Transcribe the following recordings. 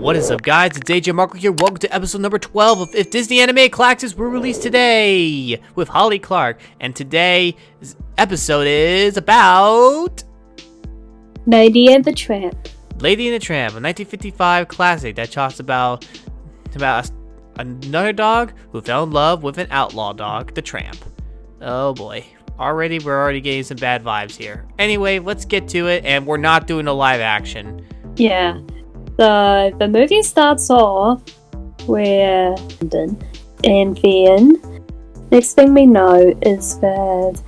What is up, guys? It's ajmarkle here. Welcome to episode number 12 of If Disney Animated Classics were released today with Holly Clark. And today's episode is about Lady and the Tramp. Lady and the Tramp, a 1955 classic that talks about another dog who fell in love with an outlaw dog, the Tramp. Oh boy. We're already getting some bad vibes here. Anyway, let's get to it, and we're not doing a live action. Yeah. The movie starts off with London, and then next thing we know is that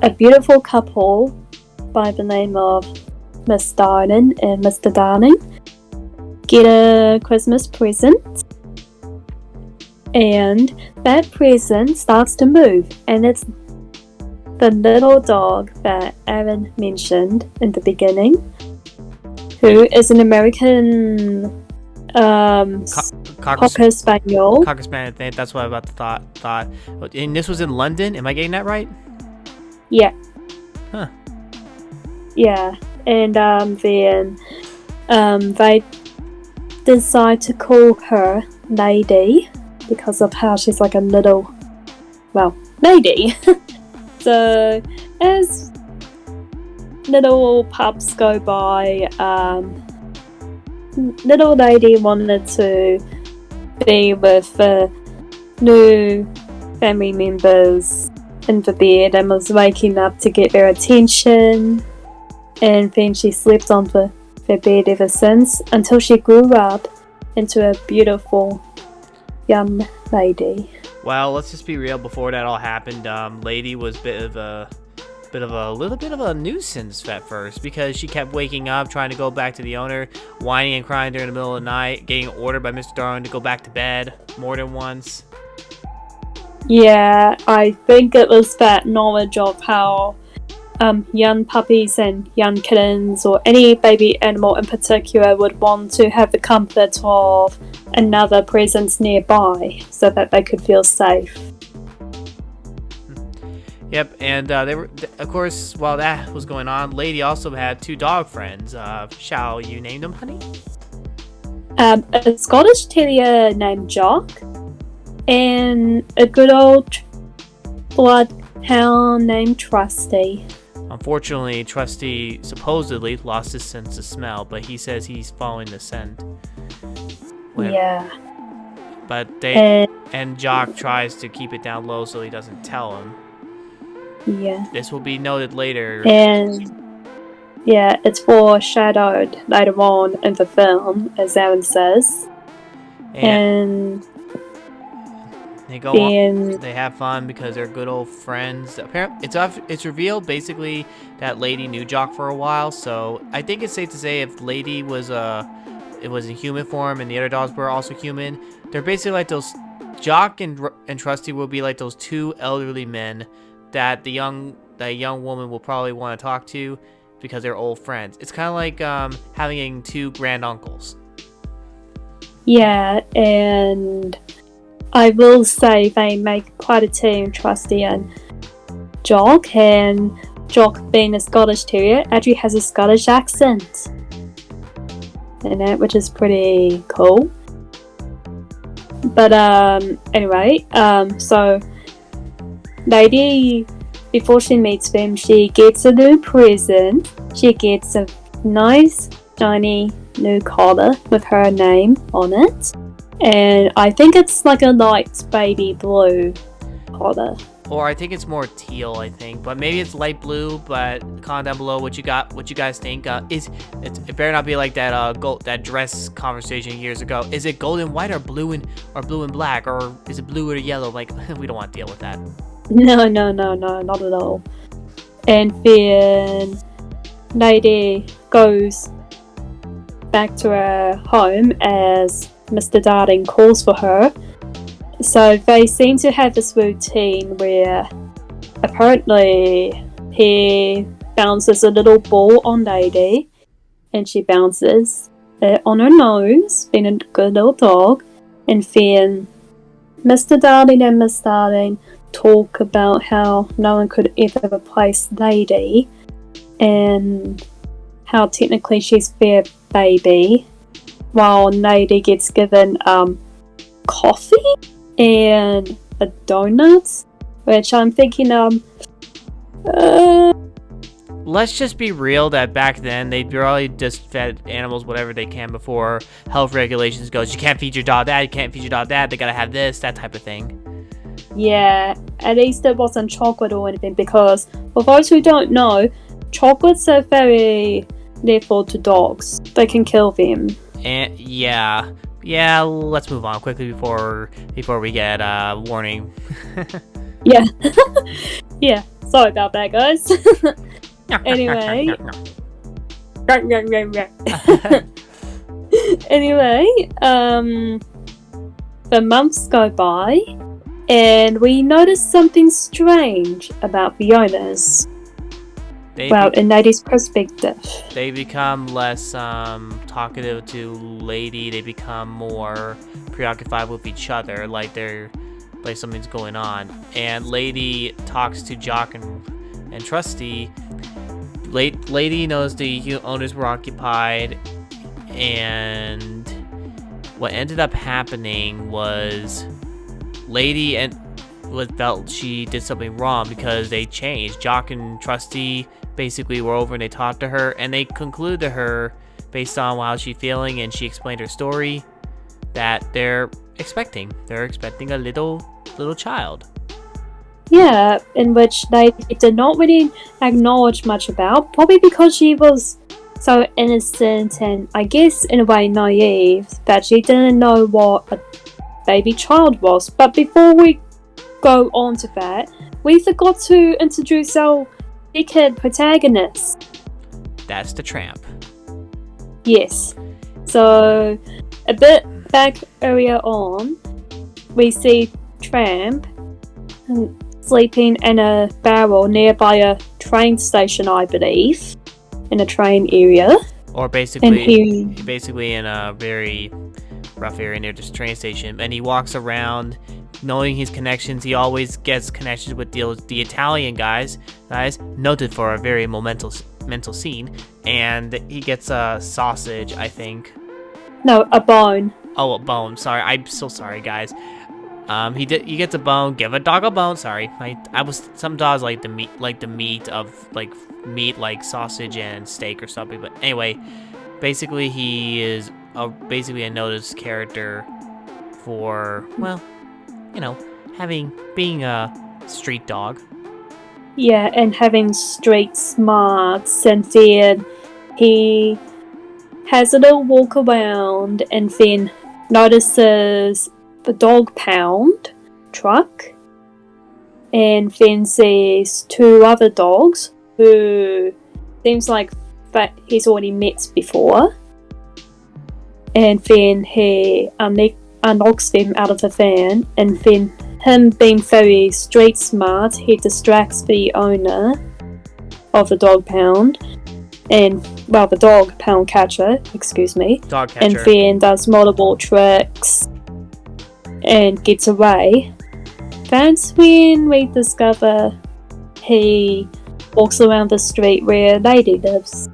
a beautiful couple by the name of Miss Darling and Mr. Darling get a Christmas present, and that present starts to move, and it's the little dog that Aaron mentioned in the beginning, who is an American Cocker Spaniel. Cocker Spaniel, that's what I about to thought. And this was in London? Am I getting that right? Yeah. Huh. Yeah. And then they decide to call her Lady because of how she's like a little, lady. So, as little pups go by, little lady wanted to be with the new family members in the bed and was waking up to get their attention, and then she slept on the bed ever since until she grew up into a beautiful young lady. Well, let's just be real. Before that all happened, Lady was a little bit of a nuisance at first because she kept waking up, trying to go back to the owner, whining and crying during the middle of the night, getting ordered by Mr. Darling to go back to bed more than once. Yeah, I think it was that knowledge of how young puppies and young kittens, or any baby animal in particular, would want to have the comfort of another presence nearby so that they could feel safe. Yep, and they were, of course, while that was going on, Lady also had two dog friends. Shall you name them, honey? A Scottish Terrier named Jock, and a good old bloodhound named Trusty. Unfortunately, Trusty supposedly lost his sense of smell, but he says he's following the scent. Yeah. But and Jock tries to keep it down low so he doesn't tell him. Yeah. This will be noted later. And yeah, it's foreshadowed later on in the film, as Aaron says. And they go on, they have fun because they're good old friends. Apparently, it's revealed basically that Lady knew Jock for a while, so I think it's safe to say if Lady was in human form and the other dogs were also human, they're basically like those. Jock and Trusty will be like those two elderly men that the young woman will probably want to talk to because they're old friends. It's kind of like having two grand uncles. Yeah, and I will say they make quite a team, Trusty and Jock, and Jock, being a Scottish Terrier, actually has a Scottish accent in it, which is pretty cool. But anyway, so Lady, before she meets them, she gets a new present. She gets a nice, shiny new collar with her name on it. And I think it's like a light baby blue collar. Or I think it's more teal, I think. But maybe it's light blue, but comment down below what you guys think. It better not be like that dress conversation years ago. Is it gold and white or blue and black? Or is it blue or yellow? Like, we don't want to deal with that. No, not at all. And then Lady goes back to her home as Mr. Darling calls for her. So they seem to have this routine where apparently he bounces a little ball on Lady, and she bounces it on her nose, being a good little dog, and then Mr. Darling and Miss Darling talk about how no one could ever replace Lady, and how technically she's their baby, while Lady gets given coffee and a donut, which I'm thinking let's just be real that back then they probably just fed animals whatever they can before health regulations goes. You can't feed your dog that, you can't feed your dog that, they gotta have this, that type of thing. Yeah, at least it wasn't chocolate or anything, because for those who don't know, chocolates are very lethal to dogs. They can kill them. And yeah, let's move on quickly before we get warning. Yeah. Yeah, sorry about that, guys. Anyway. Anyway, the months go by, and we notice something strange about the owners. In Lady's perspective. They become less talkative to Lady. They become more preoccupied with each other, like something's going on. And Lady talks to Jock and Trusty. Lady knows the owners were occupied, and what ended up happening was Lady felt she did something wrong because they changed. Jock and Trusty basically were over and they talked to her, and they concluded to her, based on how she's feeling, and she explained her story, that they're expecting a little child. Yeah, in which they did not really acknowledge much about, probably because she was so innocent and, I guess, in a way naive, that she didn't know what a baby child was. But before we go on to that, we forgot to introduce our dickhead protagonist. That's the Tramp. Yes. So, a bit back earlier on, we see Tramp sleeping in a barrel nearby a train station, I believe, in a train area. Or basically in a very rough area near this train station. And he walks around knowing his connections. He always gets connections with the Italian guys noted for a very mental scene. And he gets a sausage, I think. No, a bone. Oh, a bone. Sorry, I'm so sorry, guys. He gets a bone. Give a dog a bone. Sorry, some dogs like the meat like sausage and steak or something. But anyway, basically he is basically a noticed character for, well, being a street dog. Yeah, and having street smarts, and then he has a little walk around and then notices the dog pound truck, and then sees two other dogs who seems like that he's already met before, and then he unlocks them out of the van, and then him being very street smart, he distracts the owner of the dog pound, the dog pound catcher, excuse me, dog catcher, and then does multiple tricks and gets away. That's when we discover he walks around the street where Lady lives.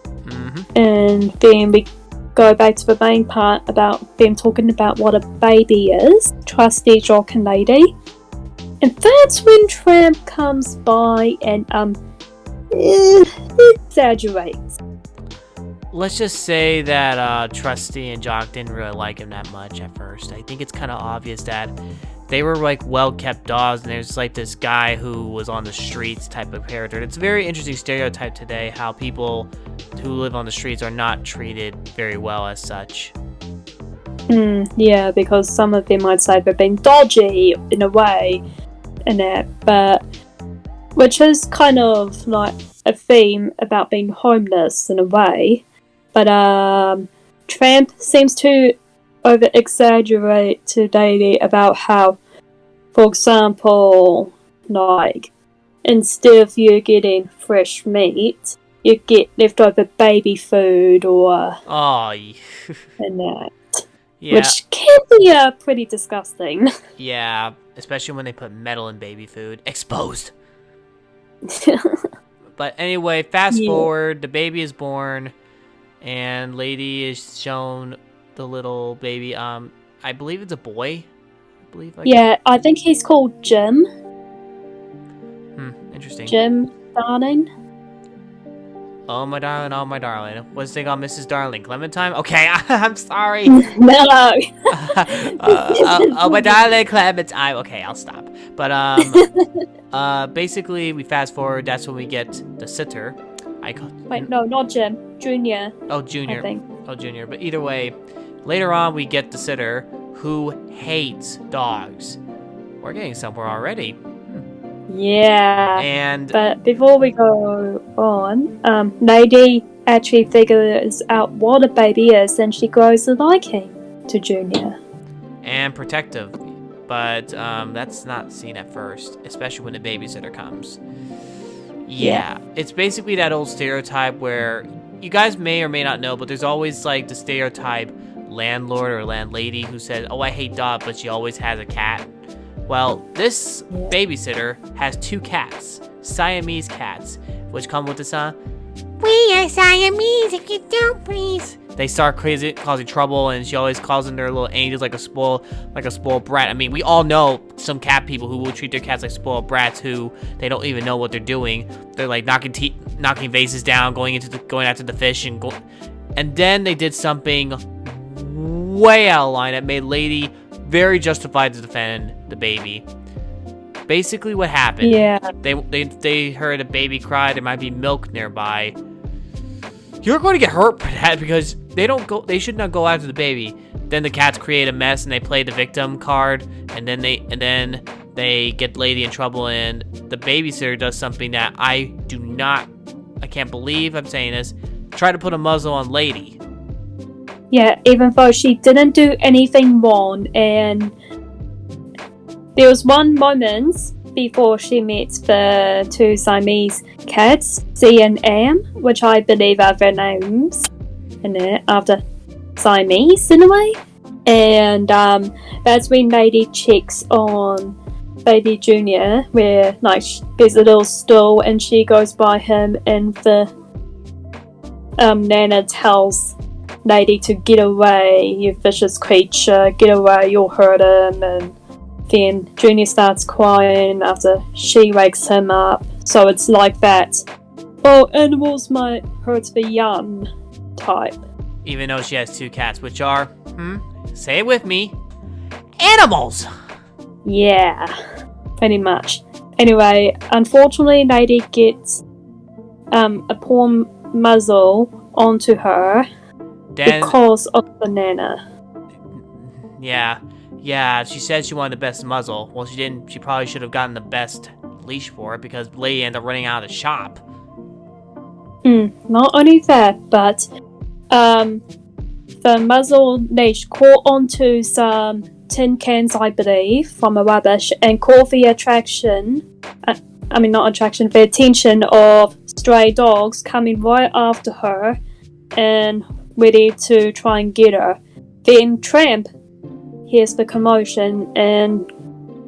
Mm-hmm. And then we go back to the main part about them talking about what a baby is, Trusty, Jock and Lady. And that's when Tramp comes by and exaggerates. Let's just say that Trusty and Jock didn't really like him that much at first. I think it's kind of obvious that they were like well-kept dogs, and there's like this guy who was on the streets type of character. It's a very interesting stereotype today, how people who live on the streets are not treated very well as such. Yeah, because some of them might say they're being dodgy in a way, and that, but which is kind of like a theme about being homeless in a way. But Tramp seems to over-exaggerate to Lady about how, for example, like, instead of you getting fresh meat, you get leftover baby food or and that. Yeah. Which can be pretty disgusting. Yeah, especially when they put metal in baby food. Exposed. But anyway, fast forward, the baby is born. And Lady is shown the little baby. I believe it's a boy. I think he's called Jim. Interesting. Jim Darling. Oh my darling, oh my darling. What's the thing on Mrs. Darling? Clementine? Okay, I'm sorry. No. Oh my darling, Clementine. Okay, I'll stop. But basically we fast forward. That's when we get the sitter. Wait, no, not Jim. Junior. Oh, Junior. I think. Oh, Junior. But either way, later on we get the sitter who hates dogs. We're getting somewhere already. Yeah. But before we go on, Lady actually figures out what a baby is, and she grows a liking to Junior. And protective, but that's not seen at first, especially when the babysitter comes. Yeah, it's basically that old stereotype where you guys may or may not know, but there's always like the stereotype landlord or landlady who says, "Oh, I hate dogs," but she always has a cat. Well, this babysitter has 2 cats, Siamese cats, which come with the song, "We are Siamese, if you don't please." They start causing trouble, and she always calls them their little angels like a spoiled brat. I mean, we all know some cat people who will treat their cats like spoiled brats, who they don't even know what they're doing. They're like knocking vases down, going after the fish, and then they did something way out of line that made Lady very justified to defend the baby. Basically, what happened? Yeah. They heard a baby cry. There might be milk nearby. You're going to get hurt for that because they should not go after the baby. Then the cats create a mess and they play the victim card, and then they get Lady in trouble, and the babysitter does something that I can't believe I'm saying this. Try to put a muzzle on Lady. Yeah, even though she didn't do anything wrong, and there was one moment before she meets the 2 Siamese cats, C and M, which I believe are their names, after Siamese in a way. And that's when Lady checks on baby Junior, where there's a little stool, and she goes by him, and the Nana tells Lady to get away, you vicious creature, get away, you'll hurt him. And then Junior starts crying after she wakes him up. So it's like that, oh, animals might hurt the young type. Even though she has 2 cats, which are, say it with me, animals! Yeah, pretty much. Anyway, unfortunately, Lady gets a poor muzzle onto her. Because of the Nana. Yeah, she said she wanted the best muzzle. Well, she didn't. She probably should have gotten the best leash for it, because Lady ended up running out of the shop. Not only that, but the muzzle leash caught onto some tin cans, I believe, from a rubbish, and caught the the attention of stray dogs coming right after her and ready to try and get her. Then Tramp hears the commotion and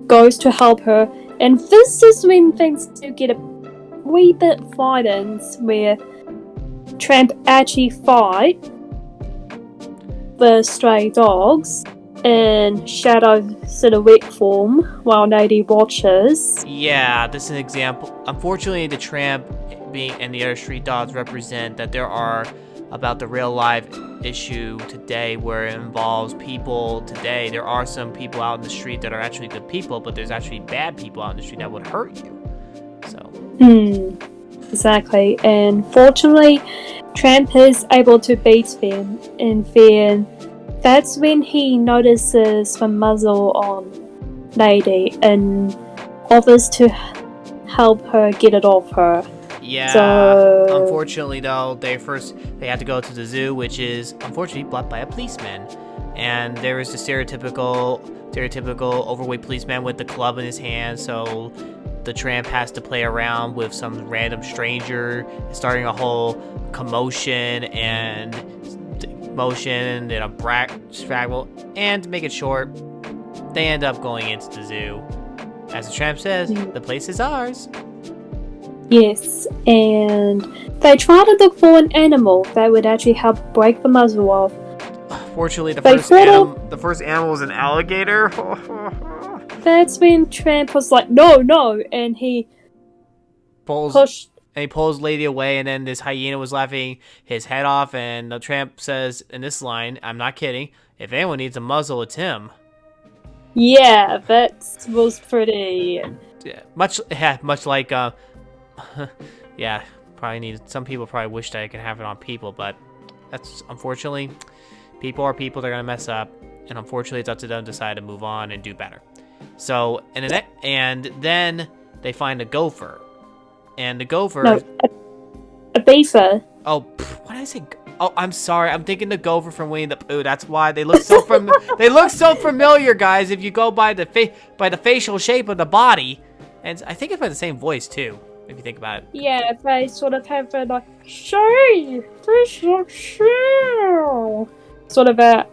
goes to help her, and this is when things do get a wee bit violent, where Tramp actually fight the stray dogs in shadow silhouette form while Lady watches. Yeah, this is an example. Unfortunately, the Tramp and the other street dogs represent that there are about the real life issue today, where it involves people today. There are some people out in the street that are actually good people, but there's actually bad people out in the street that would hurt you. So. Exactly. And fortunately, Tramp is able to beat them, and then that's when he notices the muzzle on Lady and offers to help her get it off her. Yeah, so, unfortunately though, they have to go to the zoo, which is unfortunately blocked by a policeman. And there is the stereotypical overweight policeman with the club in his hand, so the Tramp has to play around with some random stranger, starting a whole commotion and a straggle. And to make it short, they end up going into the zoo. As the Tramp says, the place is ours. Yes, and they try to look for an animal that would actually help break the muzzle off. Fortunately, the first animal was an alligator. That's when Tramp was like, no, and he pushed. And he pulls Lady away, and then this hyena was laughing his head off, and the Tramp says in this line, I'm not kidding, if anyone needs a muzzle, it's him. Yeah, that was pretty... Yeah, much like, yeah, some people probably wish that I could have it on people, but that's, unfortunately, people are people, they're gonna mess up, and unfortunately it's up to them to decide to move on and do better. So, and then they find a gopher. And the gopher... No, a beaver. Oh, what did I say? Oh, I'm sorry. I'm thinking the gopher from Winnie the Pooh. That's why they look so they look so familiar, guys. If you go by the facial shape of the body, and I think it's by the same voice too. If you think about it. Yeah, they sort of have a like sort of a...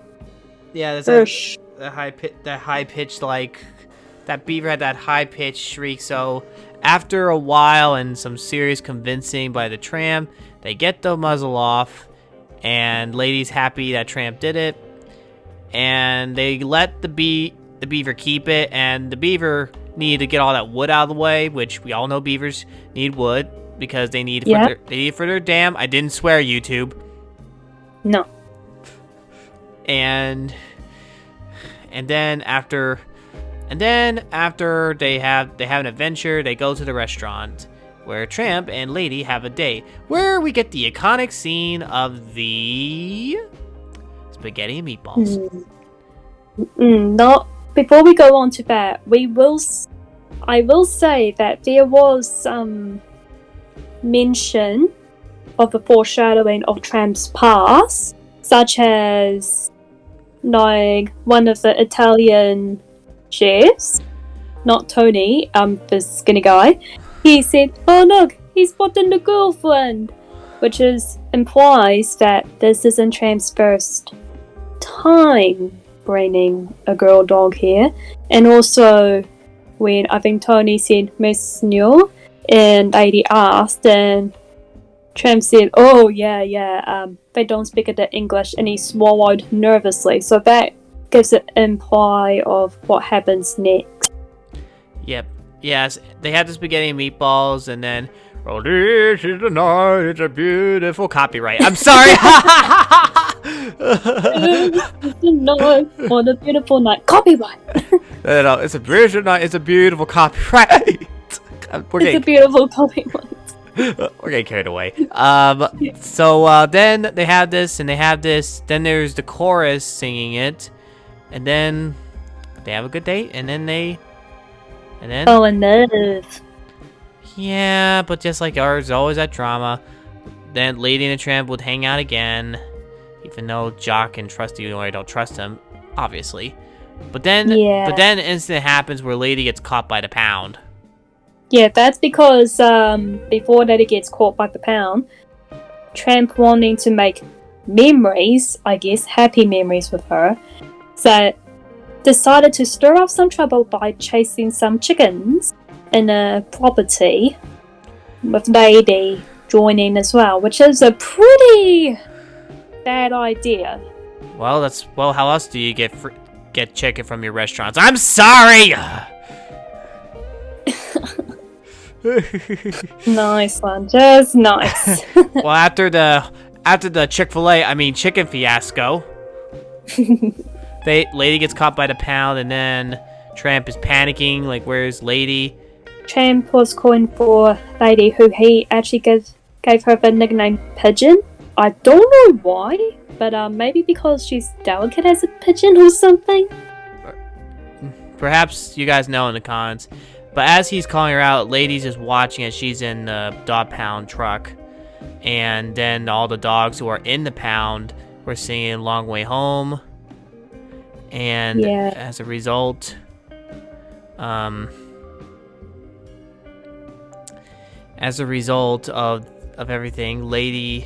Yeah, that's the high pitched like that beaver had that high pitched shriek. So after a while and some serious convincing by the Tramp, they get the muzzle off, and Lady's happy that Tramp did it, and they let the beaver keep it, and the beaver needed to get all that wood out of the way, which we all know beavers need wood because they need it for their dam. I didn't swear, YouTube. No. And then after they have an adventure, they go to the restaurant where Tramp and Lady have a date, where we get the iconic scene of the spaghetti and meatballs. Not before we go on to that, I will say that there was some mention of the foreshadowing of Tramp's past, such as like one of the Italian chefs, not Tony, the skinny guy, he said, oh look, he's spotting the girlfriend, which implies that this isn't Tramp's first time bringing a girl dog here. And also when I think Tony said Miss New and Lady asked, and Tramp said, oh yeah, they don't speak the English, and he swallowed nervously, so that gives an imply of what happens next. Yep. Yes, they had the spaghetti and meatballs, and then, oh, this is the night, it's a beautiful copyright. I'm sorry. It's a night, what a beautiful night. Copyright. No, it's a beautiful night, it's a beautiful copyright. It's a beautiful copyright. We're getting carried away. So then they have this, and they have this. Then there's the chorus singing it, and then they have a good date, and then fall in love. Yeah, but just like ours, always that drama. Then Lady and the Tramp would hang out again, even though Jock and Trusty don't trust him, obviously. But then an incident happens where Lady gets caught by the pound. Yeah, that's because before Lady gets caught by the pound, Tramp wanting to make memories, I guess, happy memories with her, so decided to stir up some trouble by chasing some chickens in a property, with Lady joining as well, which is a pretty bad idea. Well, how else do you get chicken from your restaurants? I'm sorry. Nice one, just nice. Well, after the chicken fiasco, Lady gets caught by the pound, and then Tramp is panicking, like, where's Lady? Tramp was calling for Lady, who he actually gave her the nickname Pigeon. I don't know why, but maybe because she's delicate as a pigeon or something. Perhaps you guys know in the comments. But as he's calling her out, Lady's just watching as she's in the dog pound truck. And then all the dogs who are in the pound were singing Long Way Home. And as a result, of everything, Lady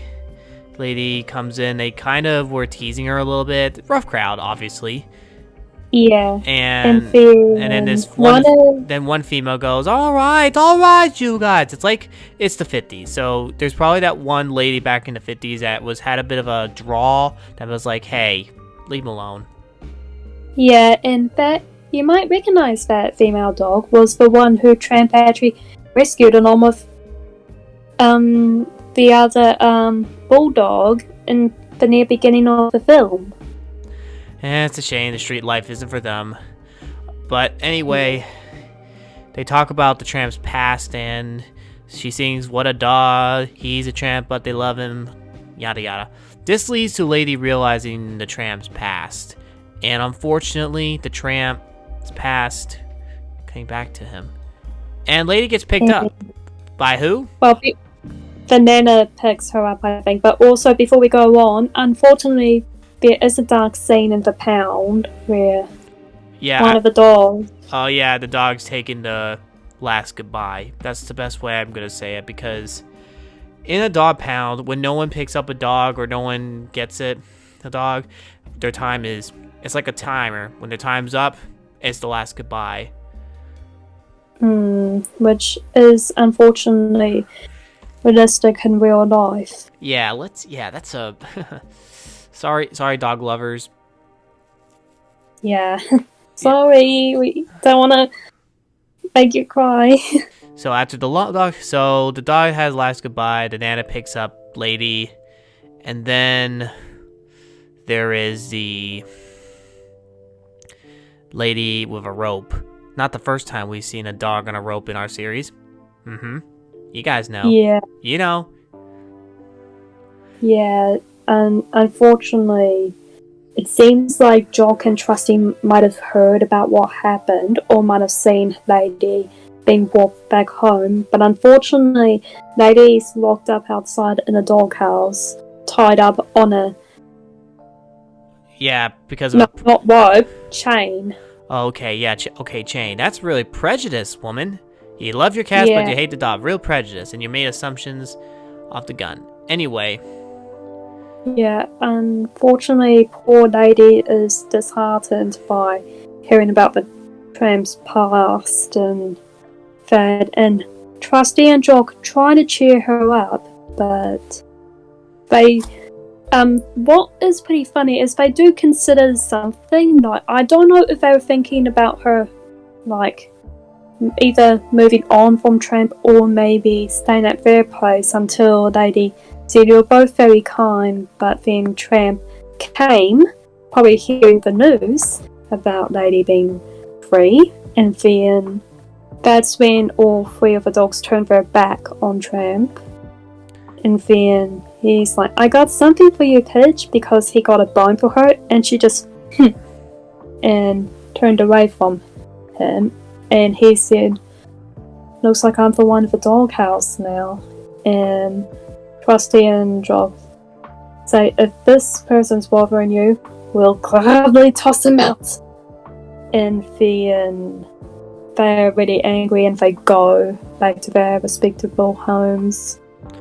comes in. They kind of were teasing her a little bit. Rough crowd, obviously. Yeah. And then then this one female goes, all right, you guys. It's like it's the 50s, so there's probably that one lady back in the 50s that had a bit of a draw that was like, hey, leave him alone. Yeah, and that you might recognize that female dog was the one who Tramp actually rescued along with the other bulldog in the near beginning of the film. It's a shame the street life isn't for them. But anyway, they talk about the tramp's past, and she sings, what a dog, he's a tramp, but they love him, yada yada. This leads to Lady realizing the tramp's past. And unfortunately, the tramp's past came back to him. And Lady gets picked up. By who? Well, the Nana picks her up, I think. But also, before we go on, unfortunately, there is a dark scene in the pound where one of the dogs... Oh yeah, the dog's taking the last goodbye. That's the best way I'm going to say it, because in a dog pound, when no one picks up a dog or no one gets it, the dog, their time is... It's like a timer. When their time's up, it's the last goodbye. Which is unfortunately realistic in real life. Yeah, that's a... sorry, dog lovers. Yeah. Sorry, we don't want to make you cry. So after the dog... So the dog has last goodbye, the Nana picks up Lady, and then there is the... lady with a rope. Not the first time we've seen a dog on a rope in our series. You guys know. Yeah. You know. Yeah, and unfortunately, it seems like Jock and Trusty might have heard about what happened, or might have seen Lady being brought back home, but unfortunately, Lady's locked up outside in a doghouse, tied up on a... Yeah, because of not rope, chain. Okay, yeah, chain. That's really prejudice, woman. You love your cats, but you hate the dog. Real prejudice, and you made assumptions off the gun. Anyway. Yeah, unfortunately, poor Lady is disheartened by hearing about the tramp's past and that, and Trusty and Jock try to cheer her up, but they... what is pretty funny is they do consider something, like, I don't know if they were thinking about her, like, either moving on from Tramp or maybe staying at their place until Lady said they were both very kind, but then Tramp came, probably hearing the news about Lady being free, and then that's when all three of the dogs turned their back on Tramp. And then he's like, I got something for you, Pidge, because he got a bone for her, and she just and turned away from him. And he said, looks like I'm the one of the doghouse now. And Trusty and Jock say, if this person's bothering you, we'll gladly toss him out. And then they're really angry and they go back to their respective homes.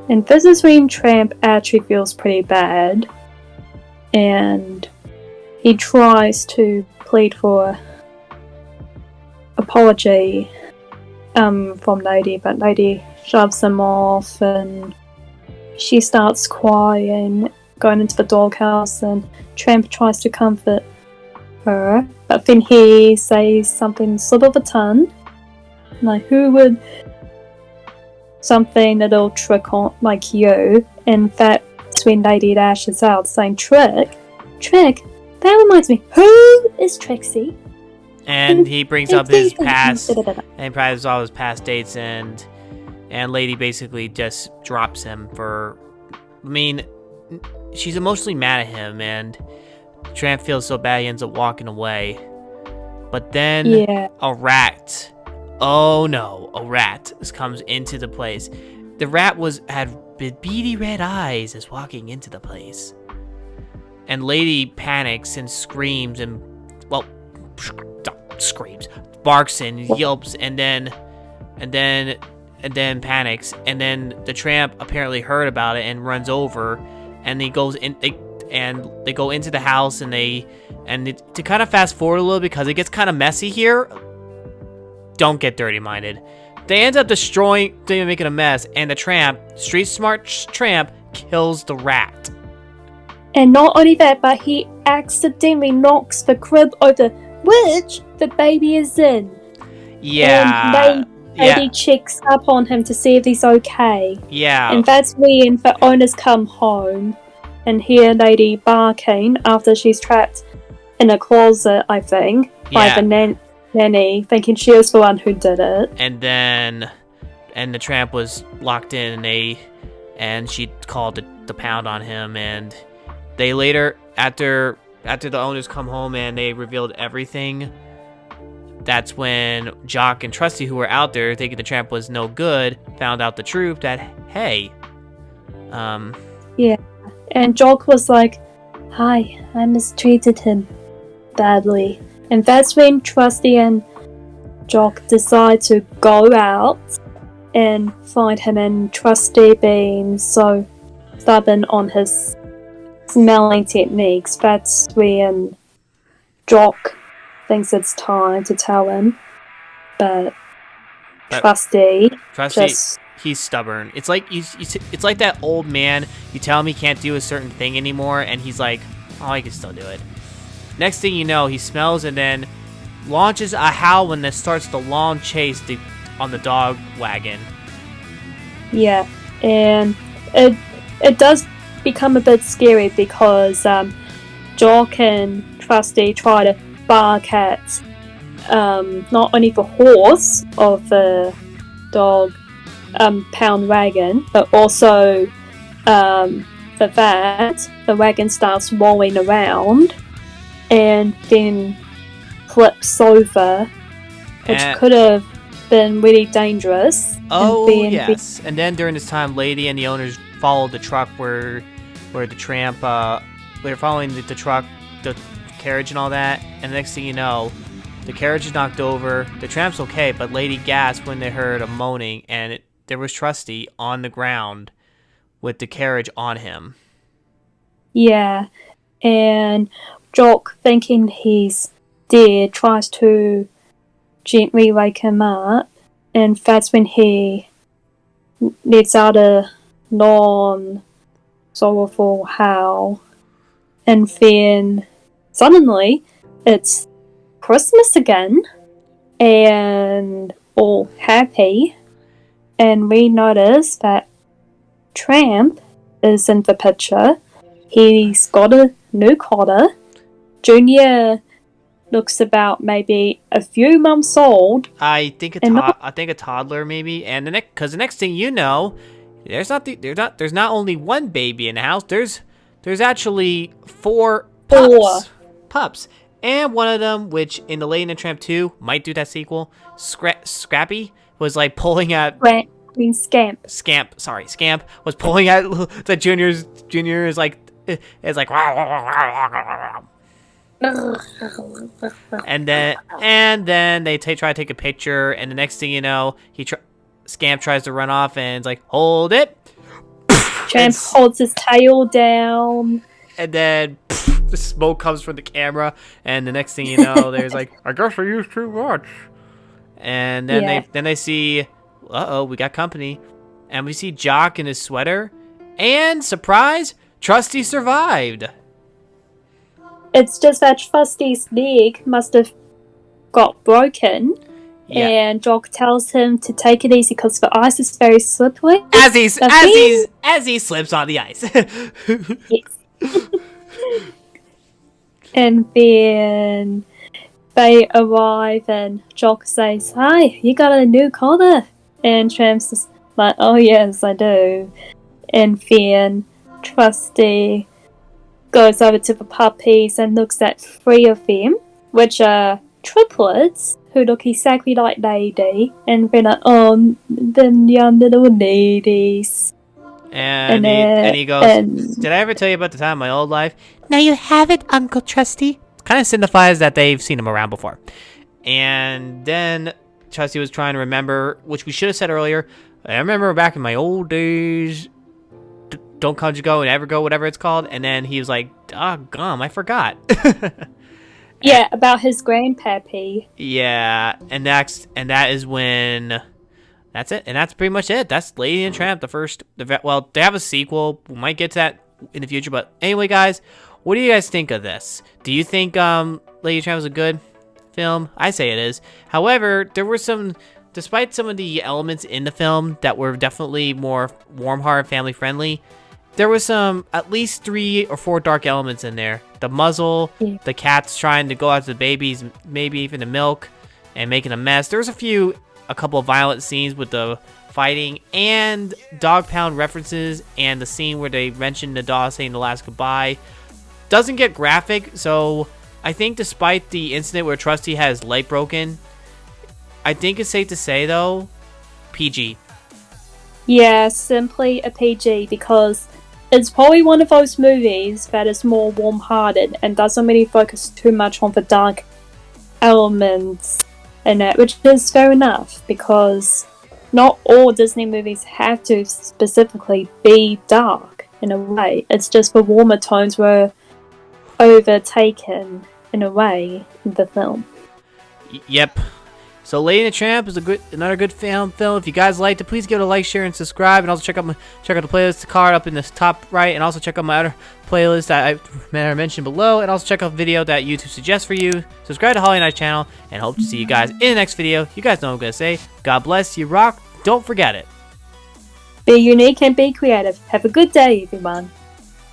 And this is when Tramp actually feels pretty bad, and he tries to plead for apology from Lady, but Lady shoves him off, and she starts crying, going into the doghouse, and Tramp tries to comfort her, but then he says something slip of the tongue, like, who would... something that'll trick on like you, and that's when Lady dashes out saying, Trick? That reminds me, who is Trixie? And he brings up his past, and probably all his past dates, and Lady basically just drops him for, I mean, she's emotionally mad at him, and Tramp feels so bad he ends up walking away. But then a rat... Oh no, a rat comes into the place. The rat had beady red eyes as walking into the place. And Lady panics and screams and, well, screams, barks and yelps, and then panics. And then the Tramp apparently heard about it and runs over, and he goes in, and they go into the house, and to kind of fast forward a little because it gets kind of messy here. Don't get dirty-minded. They end up making a mess, and the tramp, street smart tramp, kills the rat. And not only that, but he accidentally knocks the crib over, which the baby is in. Yeah. And lady checks up on him to see if he's okay. Yeah. And that's when the owners come home and hear lady barking after she's trapped in a closet, I think, by the nanny, thinking she was the one who did it. And the tramp was locked in, and she called the pound on him, and they later, after the owners come home and they revealed everything, that's when Jock and Trusty, who were out there thinking the tramp was no good, found out the truth that, hey, Yeah, and Jock was like, hi, I mistreated him badly. And that's when Trusty and Jock decide to go out and find him, and Trusty being so stubborn on his smelling techniques, that's when Jock thinks it's time to tell him, but Trusty just... he's stubborn. It's like it's like that old man. You tell him he can't do a certain thing anymore, and he's like, oh, I can still do it. Next thing you know, he smells and then launches a howl and then starts the long chase on the dog wagon. Yeah, and it does become a bit scary because Jock and Trusty try to bark at not only the horse of the dog pound wagon, but also for that the wagon starts rolling around and then flips over, which could have been really dangerous. Oh, yes. And then during this time, Lady and the owners followed the truck where the tramp, they're following the truck, the carriage and all that. And the next thing you know, the carriage is knocked over. The tramp's okay, but Lady gasped when they heard a moaning, and there was Trusty on the ground with the carriage on him. Yeah, and Jock, thinking he's dead, tries to gently wake him up, and that's when he lets out a non-sorrowful howl, and then suddenly it's Christmas again, and all happy, and we notice that Tramp is in the picture. He's got a new collar. Junior looks about maybe a few months old. I think a toddler maybe. And the next thing you know, there's not only one baby in the house. There's actually four pups, and one of them, which in the Lady and the Tramp 2 might do that sequel, Scrappy was like pulling at. Scamp was pulling at the Junior is like. It's like, and then they try to take a picture, and the next thing you know, Scamp tries to run off, and it's like, hold it. Tramp holds his tail down, and then the smoke comes from the camera, and the next thing you know, there's like, I guess I used too much, and then they see, we got company, and we see Jock in his sweater, and surprise. Trusty survived. It's just that Trusty's leg must have got broken, and Jock tells him to take it easy because the ice is very slippery. As he slips on the ice. Yes. And then they arrive, and Jock says, "Hi, you got a new collar?" And Tramp's just like, "Oh yes, I do." And then Trusty goes over to the puppies and looks at 3 of them, which are triplets who look exactly like Lady, and they're like, oh, the young little ladies. And he goes, did I ever tell you about the time in my old life? No, you haven't, Uncle Trusty. Kind of signifies that they've seen him around before. And then Trusty was trying to remember, which we should have said earlier. I remember back in my old days, Don't Conjugo and Ever Go, whatever it's called. And then he was like, oh, gum, I forgot. Yeah, about his grandpappy. Yeah, and that is when. That's it, and that's pretty much it. That's Lady and Tramp, well, they have a sequel. We might get to that in the future, but anyway, guys, what do you guys think of this? Do you think Lady and Tramp is a good film? I say it is. However, there were despite some of the elements in the film that were definitely more warm-hearted, family-friendly, there was at least 3 or 4 dark elements in there. The muzzle, the cats trying to go after the babies, maybe even the milk, and making a mess. There was a couple of violent scenes with the fighting and dog pound references, and the scene where they mentioned the dog saying the last goodbye. Doesn't get graphic, so I think despite the incident where Trusty had his leg broken, I think it's safe to say, though, PG. Yeah, simply a PG, because it's probably one of those movies that is more warm-hearted and doesn't really focus too much on the dark elements in it, which is fair enough, because not all Disney movies have to specifically be dark in a way. It's just the warmer tones were overtaken in a way in the film. Yep. So Lady and the Tramp is another good film. If you guys liked it, please give it a like, share, and subscribe. And also check out the playlist card up in the top right, and also check out my other playlist that I mentioned below, and also check out the video that YouTube suggests for you. Subscribe to Holly and I's channel, and hope to see you guys in the next video. You guys know what I'm gonna say. God bless you, rock. Don't forget it. Be unique and be creative. Have a good day, everyone.